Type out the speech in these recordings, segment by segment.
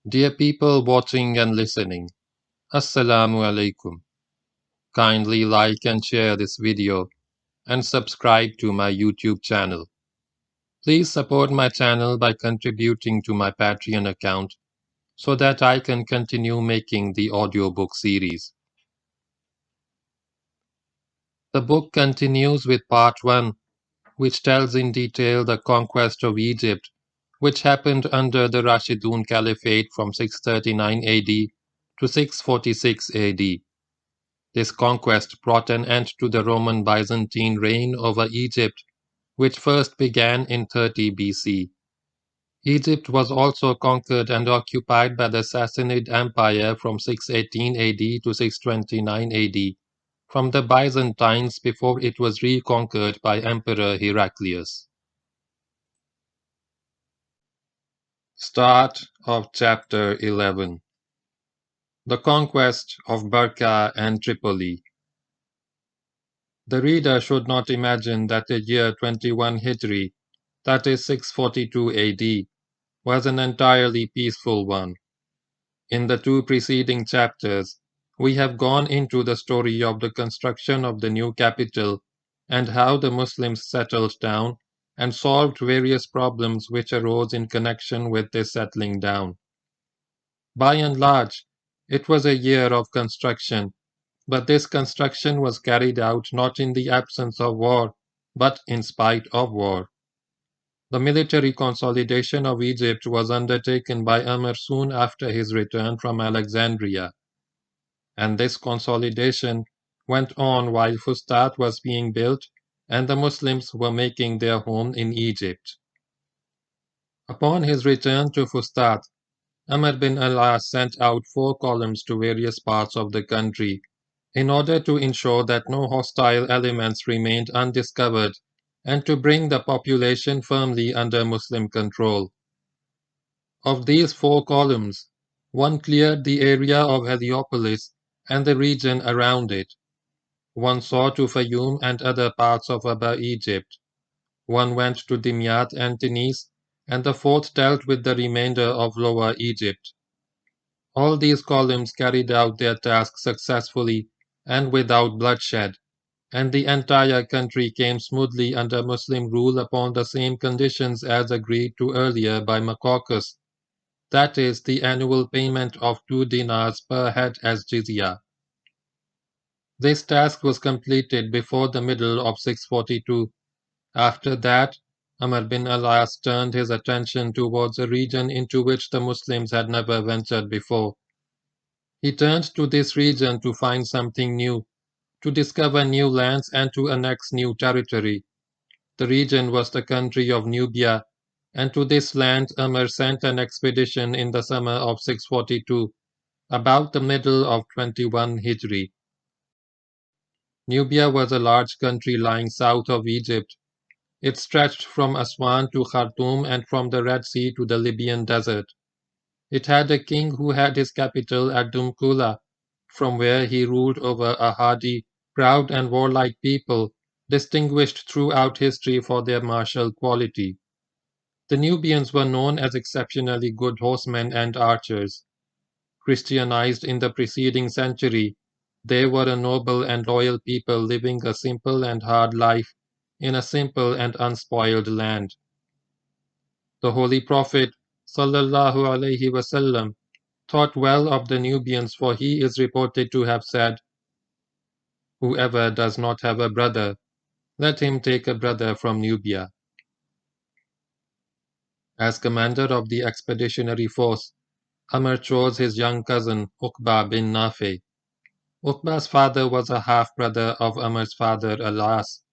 Dear people watching and listening, Assalamu alaikum. Kindly like and share this video and subscribe to my YouTube channel. Please support my channel by contributing to my Patreon account so that I can continue making the audiobook series. The book continues with part 1, which tells in detail the conquest of Egypt, which happened under the Rashiduncaliphate from 639 AD to 646 AD. This conquest brought an end to the Roman Byzantine reign over Egypt, which first began in 30 BC. Egypt was also conquered and occupied by the Sassanid Empire from 618 AD to 629 AD, from the Byzantines before it was reconquered by Emperor Heraclius. Start of Chapter 11. The Conquest of Barqa and Tripoli. The reader should not imagine that the year 21 Hijri, that is 642 AD, was an entirely peaceful one. In the two preceding chapters, we have gone into the story of the construction of the new capital and how the Muslims settled down and solved various problems which arose in connection with this settling down. By and large, it was a year of construction, but this construction was carried out not in the absence of war, but in spite of war. The military consolidation of Egypt was undertaken by Amr soon after his return from Alexandria, and this consolidation went on while Fustat was being built and the Muslims were making their home in Egypt. Upon his return to Fustat, amrbinalaas sent out 4 columns to various parts of the country in order to ensure that no hostile elements remained undiscovered and to bring the population firmly under Muslim control. Of these 4 columns, one cleared the area of Heliopolis and the region around it. One saw to Fayoum and other parts of Upper Egypt. One went to Dimyat and Tunis, and the 4th dealt with the remainder of Lower Egypt. All these columns carried out their task successfully and without bloodshed, and the entire country came smoothly under Muslim rule upon the same conditions as agreed to earlier by maqauqas, that is, the annual payment of 2 dinars per head as jizya. This task was completed before the middle of 642. After that, amrbinalaas turned his attention towards a region into which the Muslims had never ventured before. He turned to this region to find something new, to discover new lands and to annex new territory. The region was the country of Nubia, and to this land Amr sent an expedition in the summer of 642, about the middle of 21 Hijri. Nubia was a large country lying south of Egypt. It stretched from Aswan to Khartoum and from the Red Sea to the Libyan desert. It had a king who had his capital at Dumkula, from where he ruled over a hardy, proud and warlike people, distinguished throughout history for their martial quality. The Nubians were known as exceptionally good horsemen and archers. Christianized in the preceding century, they were a noble and loyal people living a simple and hard life in a simple and unspoiled land. The Holy Prophet sallallahu alaihi wasallam thought well of the Nubians, for he is reported to have said, "Whoever does not have a brother, let him take a brother from Nubia." As commander of the expeditionary force, Amr chose his young cousin uqbabinnafe. Uqba's father was a half-brother of Amr's father Alas.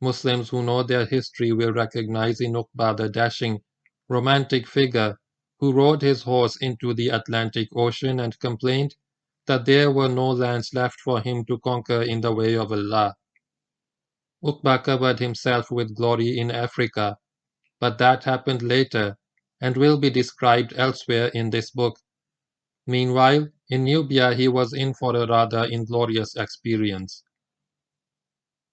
Muslims who know their history will recognize in Uqba the dashing, romantic figure who rode his horse into the Atlantic Ocean and complained that there were no lands left for him to conquer in the way of Allah. Uqba covered himself with glory in Africa, but that happened later and will be described elsewhere in this book. Meanwhile, in Nubia he was in for a rather inglorious experience.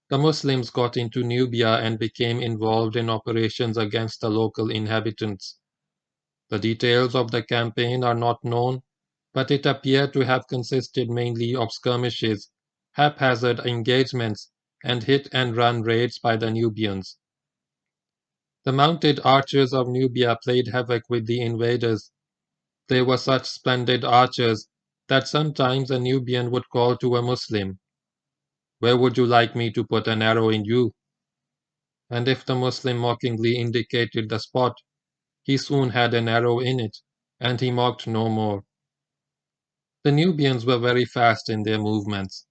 The Muslims got into Nubia and became involved in operations against the local inhabitants. The details of the campaign are not known, but it appeared to have consisted mainly of skirmishes, haphazard engagements, and hit-and-run raids by the Nubians. The mounted archers of Nubia played havoc with the invaders. They were such splendid archers that sometimes a Nubian would call to a Muslim, "Where would you like me to put an arrow in you?" And if the Muslim mockingly indicated the spot, he soon had an arrow in it, and he mocked no more. The Nubians were very fast in their movements.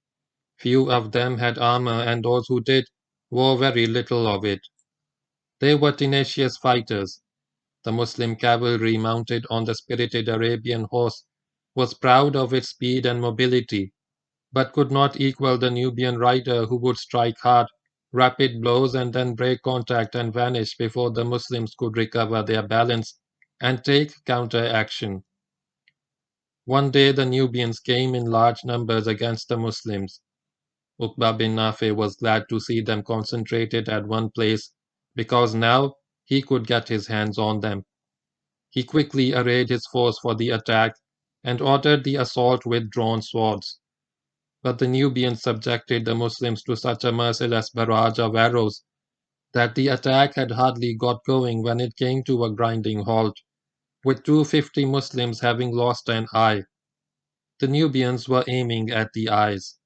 Few of them had armor, and those who did wore very little of it. They were tenacious fighters. The Muslim cavalry mounted on the spirited Arabian horse was proud of its speed and mobility, but could not equal the Nubian rider who would strike hard, rapid blows and then break contact and vanish before the Muslims could recover their balance and take counter-action. One day the Nubians came in large numbers against the Muslims. Uqbabinnafe was glad to see them concentrated at one place, because now he could get his hands on them. He quickly arrayed his force for the attack and ordered the assault with drawn swords. But the Nubians subjected the Muslims to such a merciless barrage of arrows that the attack had hardly got going when it came to a grinding halt, with 250 Muslims having lost an eye. The Nubians were aiming at the eyes.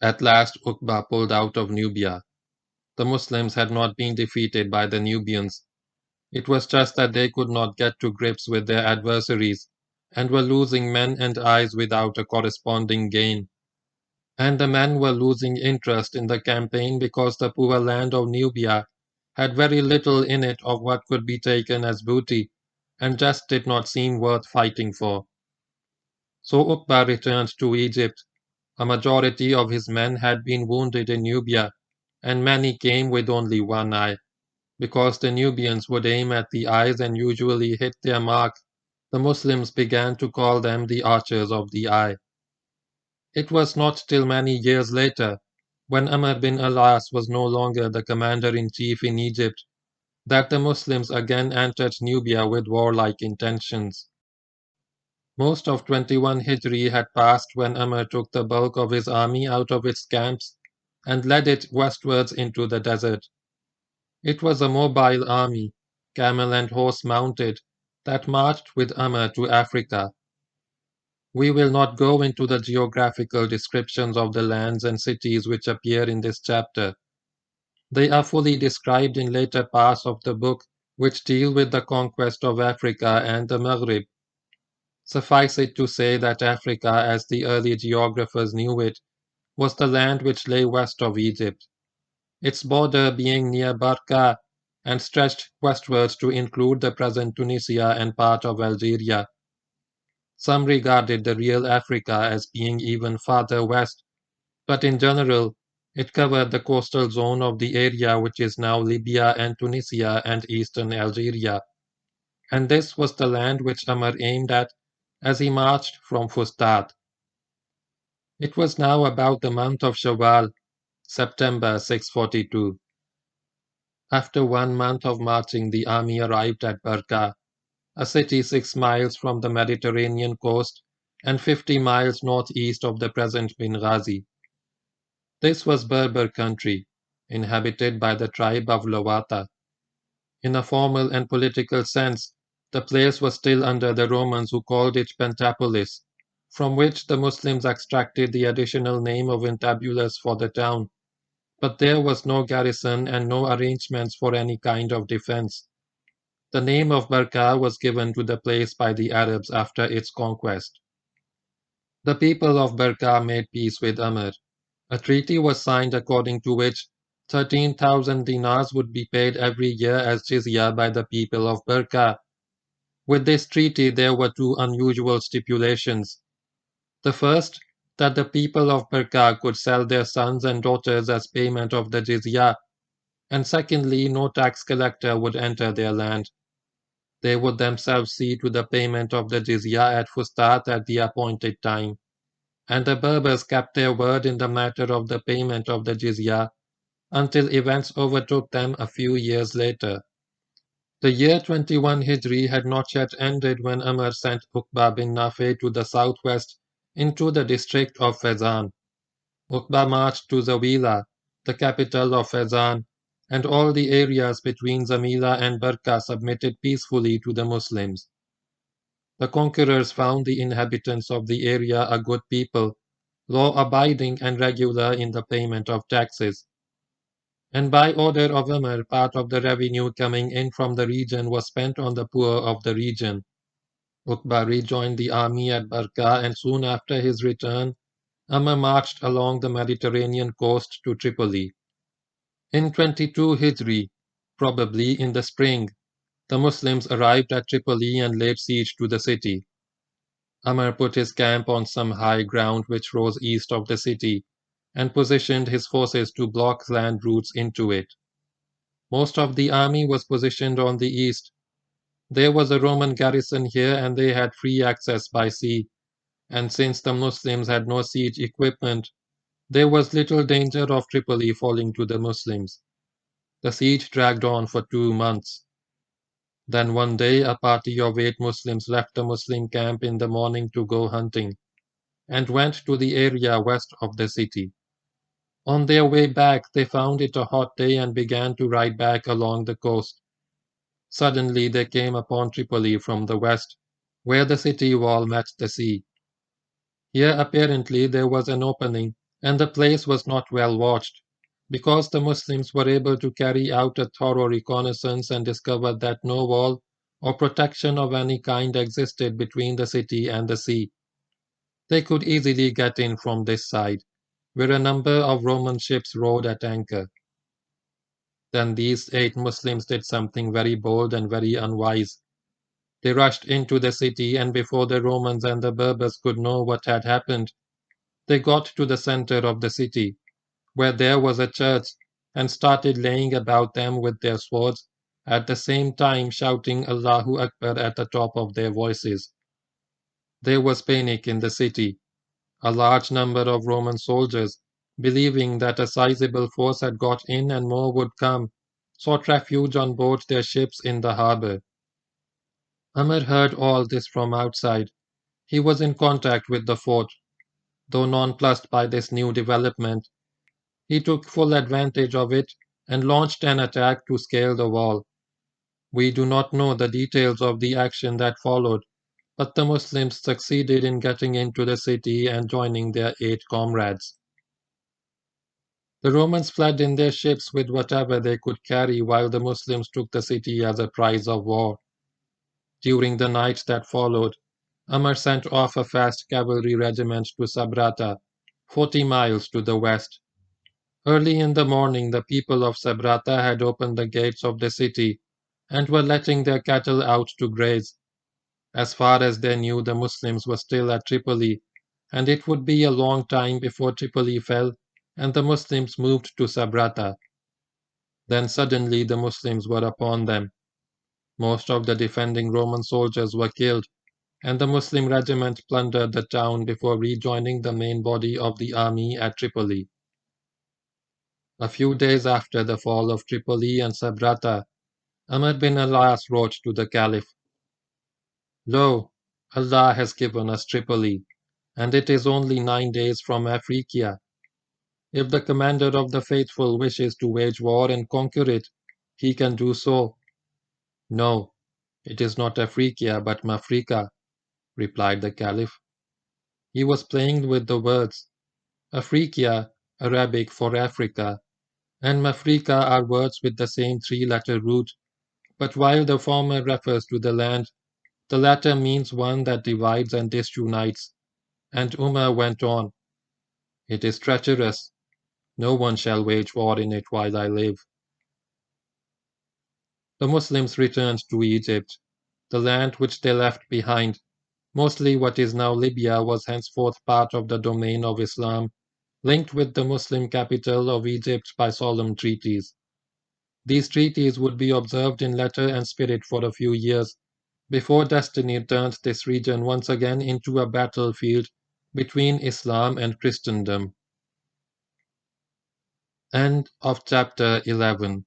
At last Uqba pulled out of Nubia. The Muslims had not been defeated by the Nubians. It was just that they could not get to grips with their adversaries, and were losing men and eyes without a corresponding gain. And the men were losing interest in the campaign because the poor land of Nubia had very little in it of what could be taken as booty, and just did not seem worth fighting for. So Uqba returned to Egypt. A majority of his men had been wounded in Nubia, and many came with only one eye. Because the Nubians would aim at the eyes and usually hit their mark, the Muslims began to call them the archers of the eye. It was not till many years later, when amrbinalaas was no longer the commander-in-chief in Egypt, that the Muslims again entered Nubia with warlike intentions. Most of 21 Hijri had passed when Amr took the bulk of his army out of its camps and led it westwards into the desert. It was a mobile army, camel and horse mounted, that marched with Amr to Africa. We will not go into the geographical descriptions of the lands and cities which appear in this chapter. They are fully described in later parts of the book which deal with the conquest of Africa and the Maghrib. Suffice it to say that Africa, as the early geographers knew it, was the land which lay west of Egypt, its border being near Barqa and stretched westwards to include the present Tunisia and part of Algeria. Some regarded the real Africa as being even farther west, but in general, it covered the coastal zone of the area which is now Libya and Tunisia and eastern Algeria, and this was the land which Amr aimed at as he marched from Fustat. It was now about the month of Shawwal, September 642. After 1 month of marching, the army arrived at Barqa, a city 6 miles from the Mediterranean coast and 50 miles northeast of the present Benghazi. This was Berber country, inhabited by the tribe of Lawata. In a formal and political sense, the place was still under the Romans, who called it Pentapolis, from which the Muslims extracted the additional name of Intabulus for the town. But there was no garrison and no arrangements for any kind of defense. The name of Barqa was given to the place by the Arabs after its conquest. The people of Barqa made peace with Amr. A treaty was signed according to which 13,000 dinars would be paid every year as jizya by the people of Barqa. With this treaty there were two unusual stipulations. The first, that the people of Barqa could sell their sons and daughters as payment of the jizya, and secondly, no tax collector would enter their land. They would themselves see to the payment of the jizya at Fustat at the appointed time, and the Berbers kept their word in the matter of the payment of the jizya until events overtook them a few years later. The year 21 Hijri had not yet ended when Umar sent uqbabinnafe to the southwest into the district of Fezzan. Uqba marched to Zawila, the capital of Fezzan, and all the areas between Zamila and Barqa submitted peacefully to the Muslims. The conquerors found the inhabitants of the area a good people, law-abiding and regular in the payment of taxes. And by order of Umar, part of the revenue coming in from the region was spent on the poor of the region. Uqba rejoined the army at Barqa, and soon after his return, Umar marched along the Mediterranean coast to Tripoli. In 22 Hijri, probably in the spring, the Muslims arrived at Tripoli and laid siege to the city. Umar put his camp on some high ground which rose east of the city, and positioned his forces to block land routes into it. Most of the army was positioned on the east. There was a Roman garrison here and they had free access by sea, and since the Muslims had no siege equipment, there was little danger of Tripoli falling to the Muslims. The siege dragged on for 2 months. Then one day a party of 8 Muslims left the Muslim camp in the morning to go hunting, and went to the area west of the city. On their way back they found it a hot day and began to ride back along the coast. Suddenly they came upon Tripoli from the west, where the city wall met the sea. Here apparently there was an opening, and the place was not well watched, because the Muslims were able to carry out a thorough reconnaissance and discovered that no wall or protection of any kind existed between the city and the sea. They could easily get in from this side, where a number of Roman ships rode at anchor. Then these 8 Muslims did something very bold and very unwise. They rushed into the city, and before the Romans and the Berbers could know what had happened, they got to the center of the city, where there was a church, and started laying about them with their swords, at the same time shouting Allahu Akbar at the top of their voices. There was panic in the city. A large number of Roman soldiers, believing that a sizable force had got in and more would come, sought refuge on board their ships in the harbor. Umar heard all this from outside. He was in contact with the fort. Though nonplussed by this new development, he took full advantage of it and launched an attack to scale the wall. We do not know the details of the action that followed, but the Muslims succeeded in getting into the city and joining their 8 comrades. The Romans fled in their ships with whatever they could carry, while the Muslims took the city as a prize of war. During the night that followed, Umar sent off a fast cavalry regiment to Sabrata, 40 miles to the west. Early in the morning the people of Sabrata had opened the gates of the city and were letting their cattle out to graze. As far as they knew, the Muslims were still at Tripoli, and it would be a long time before Tripoli fell and the Muslims moved to Sabrata. Then suddenly the Muslims were upon them. Most of the defending Roman soldiers were killed, and the Muslim regiment plundered the town before rejoining the main body of the army at Tripoli. A few days after the fall of Tripoli and Sabrata, amrbinalaas wrote to the Caliph, "Lo, Allah has given us Tripoli, and it is only 9 days from Africa. If the commander of the faithful wishes to wage war and conquer it, he can do so." "No, it is not Africa but Mafrika," replied the Caliph. He was playing with the words. Africa, Arabic for Africa, and Mafrika are words with the same 3-letter root, but while the former refers to the land, the latter means one that divides and disunites. And Umar went on, "It is treacherous. No one shall wage war in it while I live." The Muslims returned to Egypt. The land which they left behind, mostly what is now Libya, was henceforth part of the domain of Islam, linked with the Muslim capital of Egypt by solemn treaties. These treaties would be observed in letter and spirit for a few years, before destiny turned this region once again into a battlefield between Islam and Christendom. End of chapter 11.